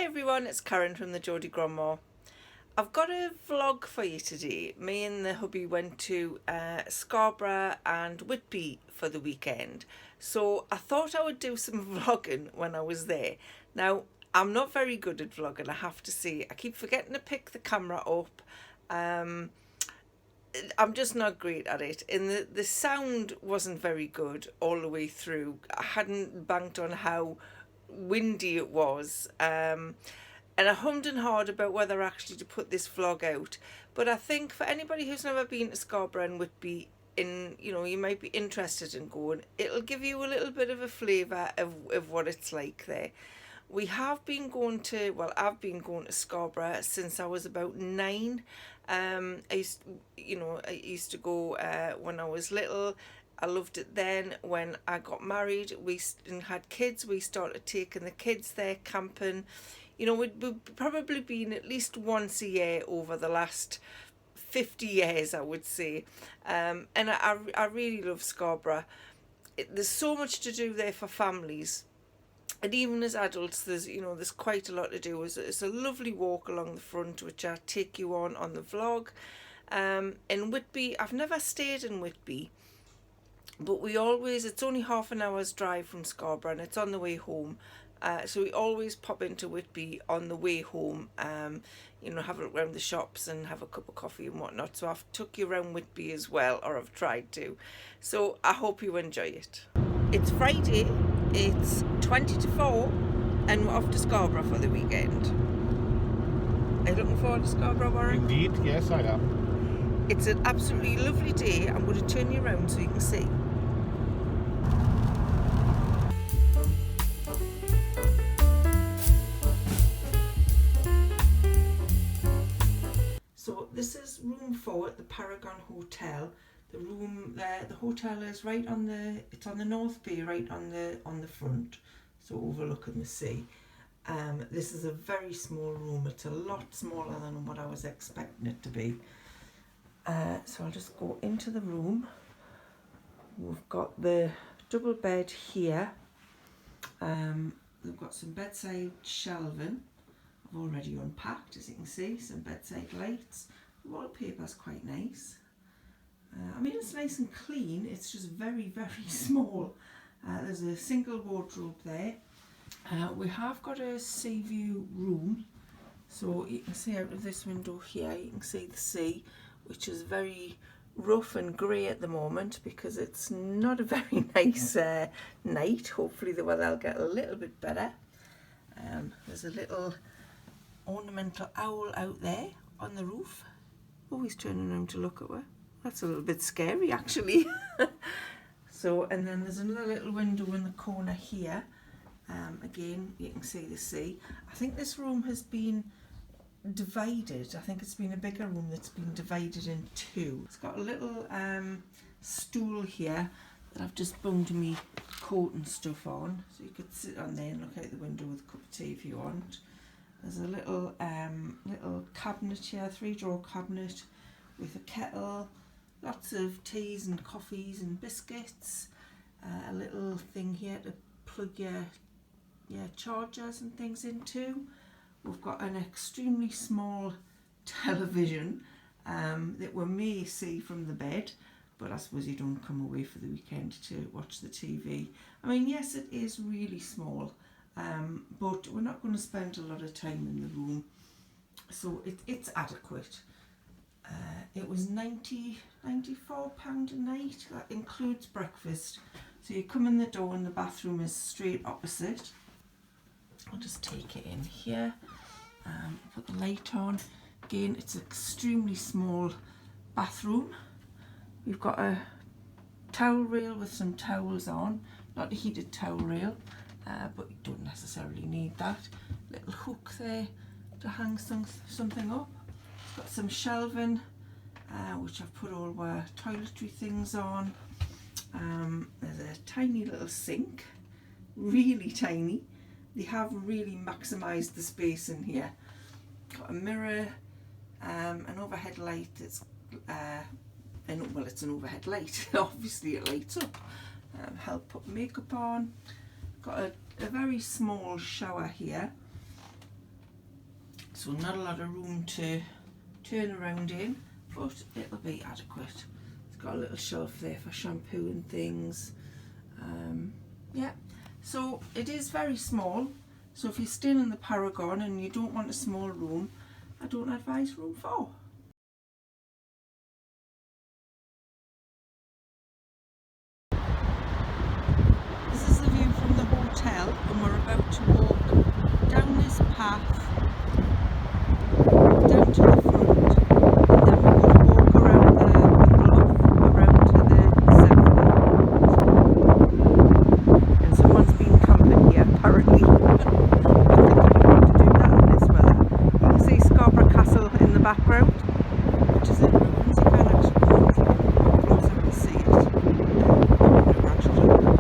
Hi everyone, it's Karen from the Geordie Grandma. I've got a vlog for you today. Me and the hubby went to Scarborough and Whitby for the weekend. So I thought I would do some vlogging when I was there. Now, I'm not very good at vlogging, I have to say. I keep forgetting to pick the camera up. I'm just not great at it. And the sound wasn't very good all the way through. I hadn't banked on how windy it was. And I hummed and hawed about whether actually to put this vlog out. But I think for anybody who's never been to Scarborough and Whitby, you might be interested in going, it'll give you a little bit of a flavour of what it's like there. We have been going to, well, I've been going to Scarborough since I was about 9. I used to go when I was little. I loved it then. When I got married, and had kids, we started taking the kids there camping. We've probably been at least once a year over the last 50 years, I would say. And I really love Scarborough. There's so much to do there for families. And even as adults, there's quite a lot to do. It's a lovely walk along the front, which I'll take you on the vlog. In Whitby, I've never stayed in Whitby, but it's only half an hour's drive from Scarborough and it's on the way home. So we always pop into Whitby on the way home, have a look around the shops and have a cup of coffee and whatnot. So I've took you around Whitby as well, or I've tried to. So I hope you enjoy it. It's Friday, it's 20 to 4 and we're off to Scarborough for the weekend. Are you looking forward to Scarborough, Warren? Indeed, yes I am. It's an absolutely lovely day. I'm going to turn you around so you can see. So this is room 4 at the Paragon Hotel. The hotel is right on it's on the North Bay, right on the front, so overlooking the sea. This is a very small room. It's a lot smaller than what I was expecting it to be. So I'll just go into the room. We've got the double bed here. We've got some bedside shelving. I've already unpacked, as you can see, some bedside lights. The wallpaper's quite nice. It's nice and clean. It's just very, very small. There's a single wardrobe there. We have got a sea view room. So you can see out of this window here, you can see the sea, which is very rough and grey at the moment because it's not a very nice night. Hopefully the weather will get a little bit better. There's a little ornamental owl out there on the roof. Oh, he's turning around to look at her. That's a little bit scary actually. And then there's another little window in the corner here. Again, you can see the sea. I think this room has been divided. I think it's been a bigger room that's been divided in 2. It's got a little stool here that I've just bunged me coat and stuff on, so you could sit on there and look out the window with a cup of tea if you want. There's a little cabinet here, 3-drawer cabinet with a kettle, lots of teas and coffees and biscuits, a little thing here to plug your chargers and things into. We've got an extremely small television that we may see from the bed, but I suppose you don't come away for the weekend to watch the TV. Yes, it is really small, but we're not going to spend a lot of time in the room, so it's adequate. It was £94 a night. That includes breakfast. So you come in the door and the bathroom is straight opposite. I'll just take it in here. Put the light on. Again, it's an extremely small bathroom. We've got a towel rail with some towels on. Not a heated towel rail, but you don't necessarily need that. Little hook there to hang something up. It's got some shelving, which I've put all our toiletry things on. There's a tiny little sink, really tiny. They have really maximised the space in here. Got a mirror, an overhead light. It's an overhead light. Obviously it lights up. Help put makeup on. Got a very small shower here. so not a lot of room to turn around in, but it'll be adequate. It's got a little shelf there for shampoo and things. Yeah, so it is very small, so if you're staying in the Paragon and you don't want a small room, I don't advise room 4. This is the view from the hotel, and we're about to walk down this path down to the front, and then we're going to walk around the bluff around to the south. And someone's been camping here apparently. I think you want to do that in this weather. You can see Scarborough Castle in the background, which is in ruins. You can't actually walk closer and see it. Never actually done that.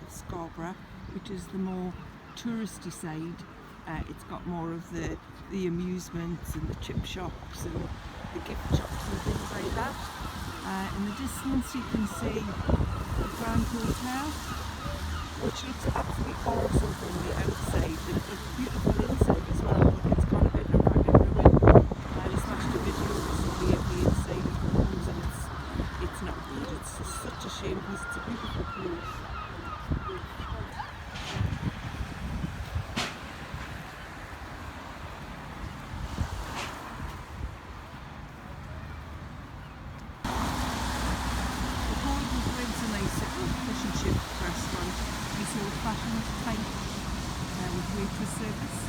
Scarborough, which is the more touristy side. It's got more of the amusements and the chip shops and the gift shops and things like that. In the distance you can see the Grand Hotel, which looks absolutely awesome from the outside. It's beautiful inside as well, but it's got a bit of ragged ruin. I just watched a video recently of the inside of the rooms, and it's not good. It's just such a shame because it's a beautiful place. Fish and chip restaurant, nice old fashioned type with waitress service.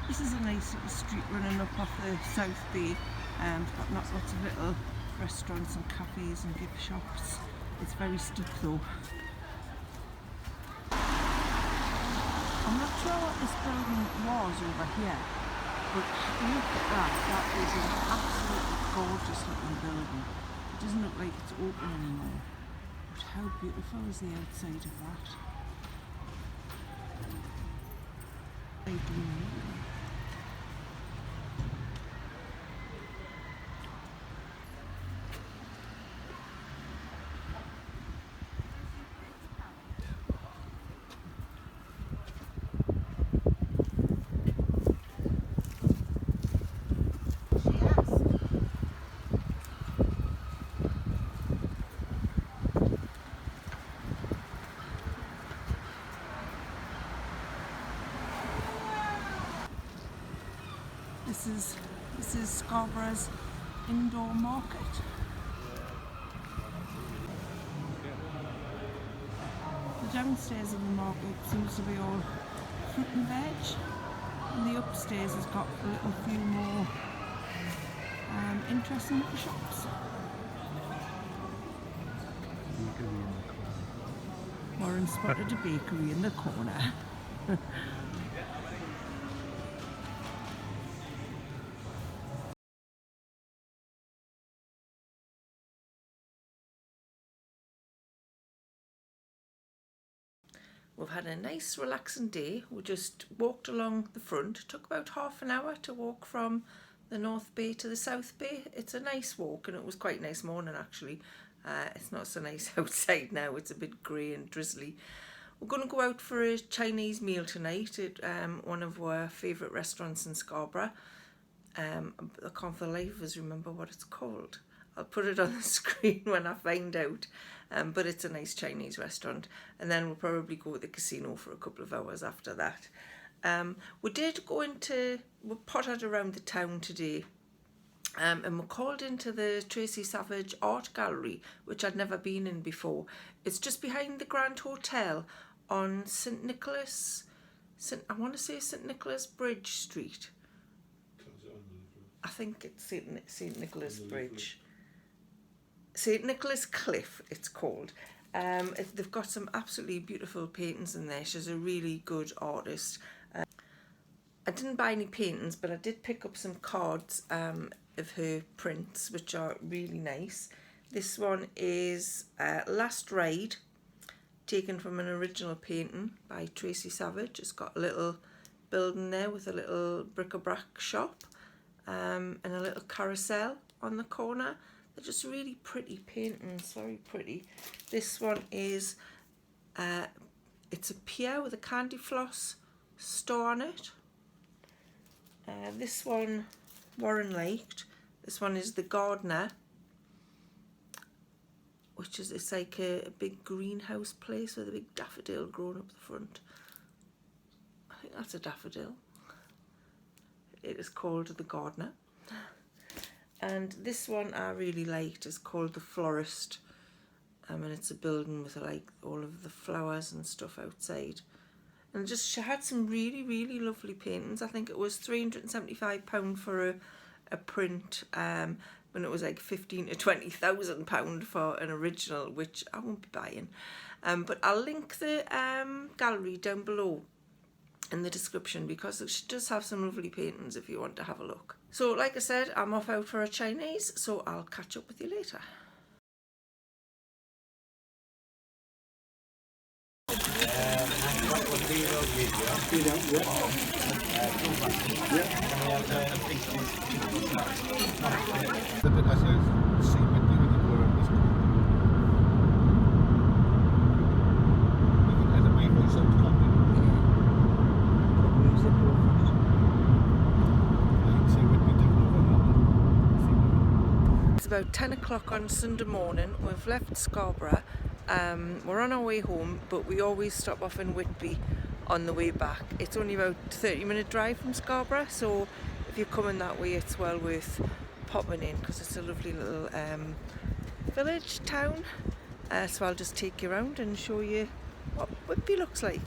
This is a nice little street running up off the South Bay, it's got lots of little restaurants and cafes and gift shops. It's very steep though. I'm not sure what this building was over here, but look at that, that is an absolutely gorgeous looking building. It doesn't look like it's open anymore, but how beautiful is the outside of that? This is Scarborough's indoor market. The downstairs of the market seems to be all fruit and veg, and the upstairs has got a little few more interesting little shops. Warren spotted a bakery in the corner. We've had a nice relaxing day. We just walked along the front. It took about half an hour to walk from the North Bay to the South Bay. It's a nice walk, and it was quite nice morning actually. It's not so nice outside now, it's a bit grey and drizzly. We're going to go out for a Chinese meal tonight at one of our favourite restaurants in Scarborough. I can't for the life of us remember what it's called. I'll put it on the screen when I find out. But it's a nice Chinese restaurant. And then we'll probably go to the casino for a couple of hours after that. We potted around the town today. And we called into the Tracy Savage Art Gallery, which I'd never been in before. It's just behind the Grand Hotel on St Nicholas Bridge Street. I think it's St Nicholas Bridge. St Nicholas Cliff, it's called. They've got some absolutely beautiful paintings in there. She's a really good artist. I didn't buy any paintings, but I did pick up some cards of her prints, which are really nice. This one is Last Ride, taken from an original painting by Tracy Savage. It's got a little building there with a little bric-a-brac shop and a little carousel on the corner. They're just really pretty paintings, very pretty. This one is, it's a pier with a candy floss store on it. This one, Warren liked. This one is The Gardener, which is, it's like a big greenhouse place with a big daffodil growing up the front. I think that's a daffodil. It is called The Gardener. And this one I really liked. It's called The Florist. And it's a building with like all of the flowers and stuff outside. And just, she had some really, really lovely paintings. I think it was £375 for a print, when it was like £15,000 to £20,000 for an original, which I won't be buying. But I'll link the gallery down below in the description, because she does have some lovely paintings if you want to have a look. So like I said, I'm off out for a Chinese, so I'll catch up with you later. The bit I said, see Whitby when you go around this corner. You can edit my voice out, can't you? You can see Whitby taking over now. It's about 10 o'clock on Sunday morning. We've left Scarborough. We're on our way home, but we always stop off in Whitby on the way back. It's only about a 30-minute drive from Scarborough, so if you're coming that way, it's well worth popping in, because it's a lovely little village town. So I'll just take you around and show you what Whitby looks like.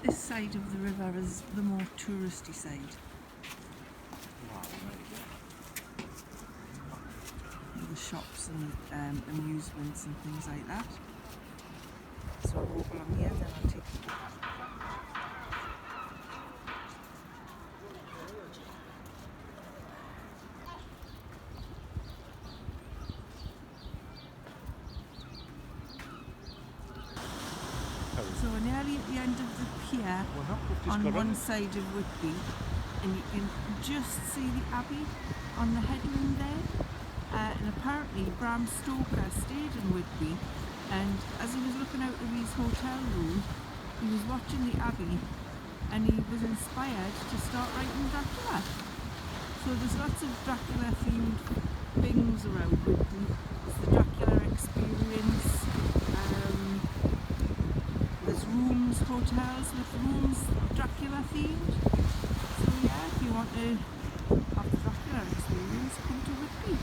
This side of the river is the more touristy side. The shops and amusements and things like that. So I'll walk along here and then I'll take you. So we're nearly at the end of the pier on one side of Whitby, and you can just see the Abbey on the headland there. And apparently Bram Stoker stayed in Whitby, and as he was looking out of his hotel room, he was watching the Abbey, and he was inspired to start writing Dracula. So there's lots of Dracula themed things around Whitby. It's the Dracula experience. There's rooms, hotels with rooms Dracula themed. So yeah, if you want to have the Dracula experience, come to Whitby.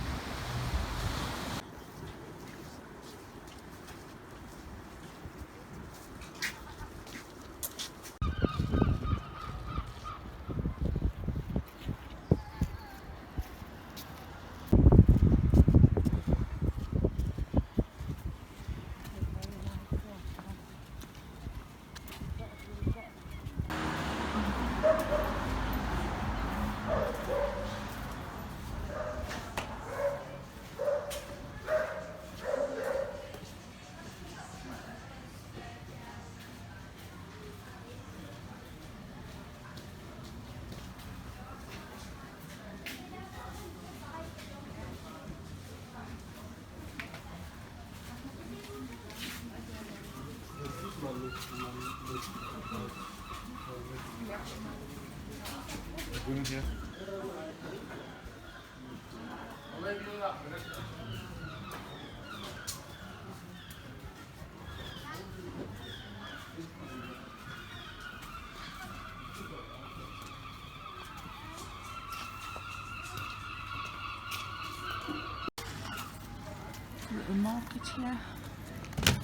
Little market here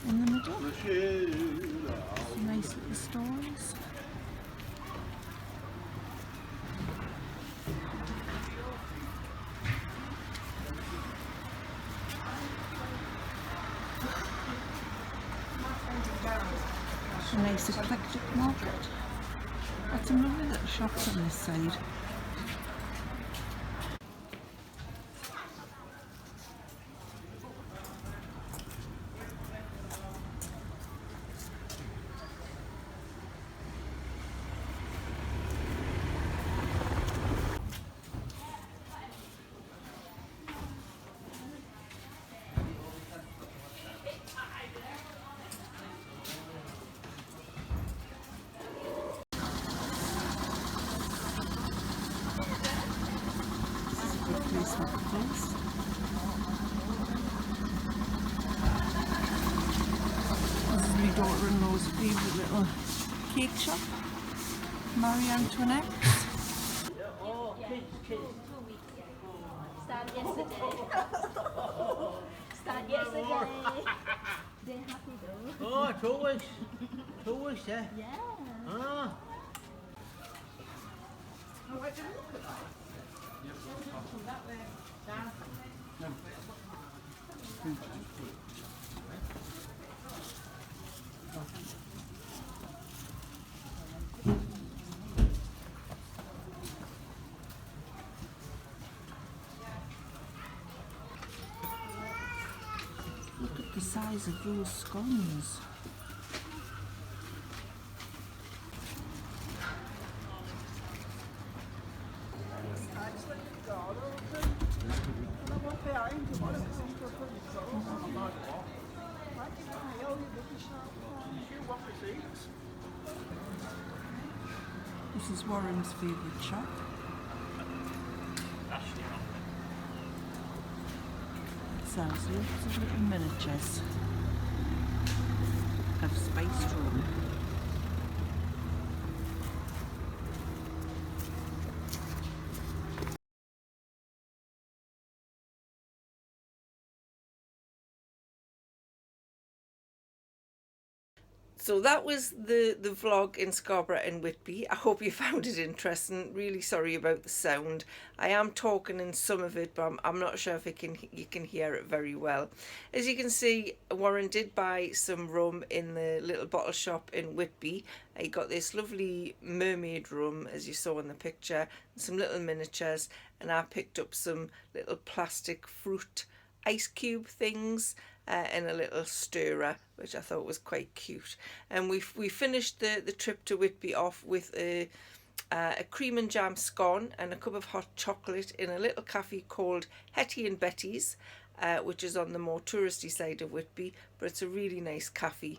in the middle. Some nice little stores. A nice eclectic market. Got some lovely little shops on this side. Place for clothes. This is my daughter-in-law's favourite little cake shop, Marie Antoinette's. Oh, kids. Start yesterday. They're happy though. Oh, it's always, yeah. Yeah. Ah. Oh, I didn't look at that. That way. Down. Look at the size of those scones. This is Warren's favourite shop. It sells lots of little miniatures of spiced rum. So that was the vlog in Scarborough and Whitby. I hope you found it interesting. Really sorry about the sound. I am talking in some of it, but I'm not sure if you can hear it very well. As you can see, Warren did buy some rum in the little bottle shop in Whitby. He got this lovely mermaid rum, as you saw in the picture, and some little miniatures, and I picked up some little plastic fruit ice cube things and a little stirrer, which I thought was quite cute. And we finished the trip to Whitby off with a cream and jam scone and a cup of hot chocolate in a little cafe called Hetty and Betty's, which is on the more touristy side of Whitby, but it's a really nice cafe.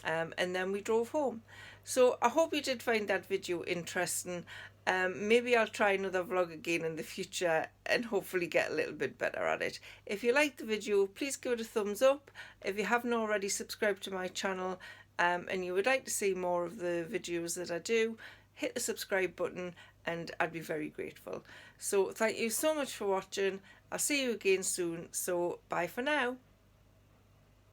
And then we drove home. So I hope you did find that video interesting. Maybe I'll try another vlog again in the future and hopefully get a little bit better at it. If you liked the video, please give it a thumbs up. If you haven't already subscribed to my channel and you would like to see more of the videos that I do, hit the subscribe button and I'd be very grateful. So thank you so much for watching. I'll see you again soon. So bye for now.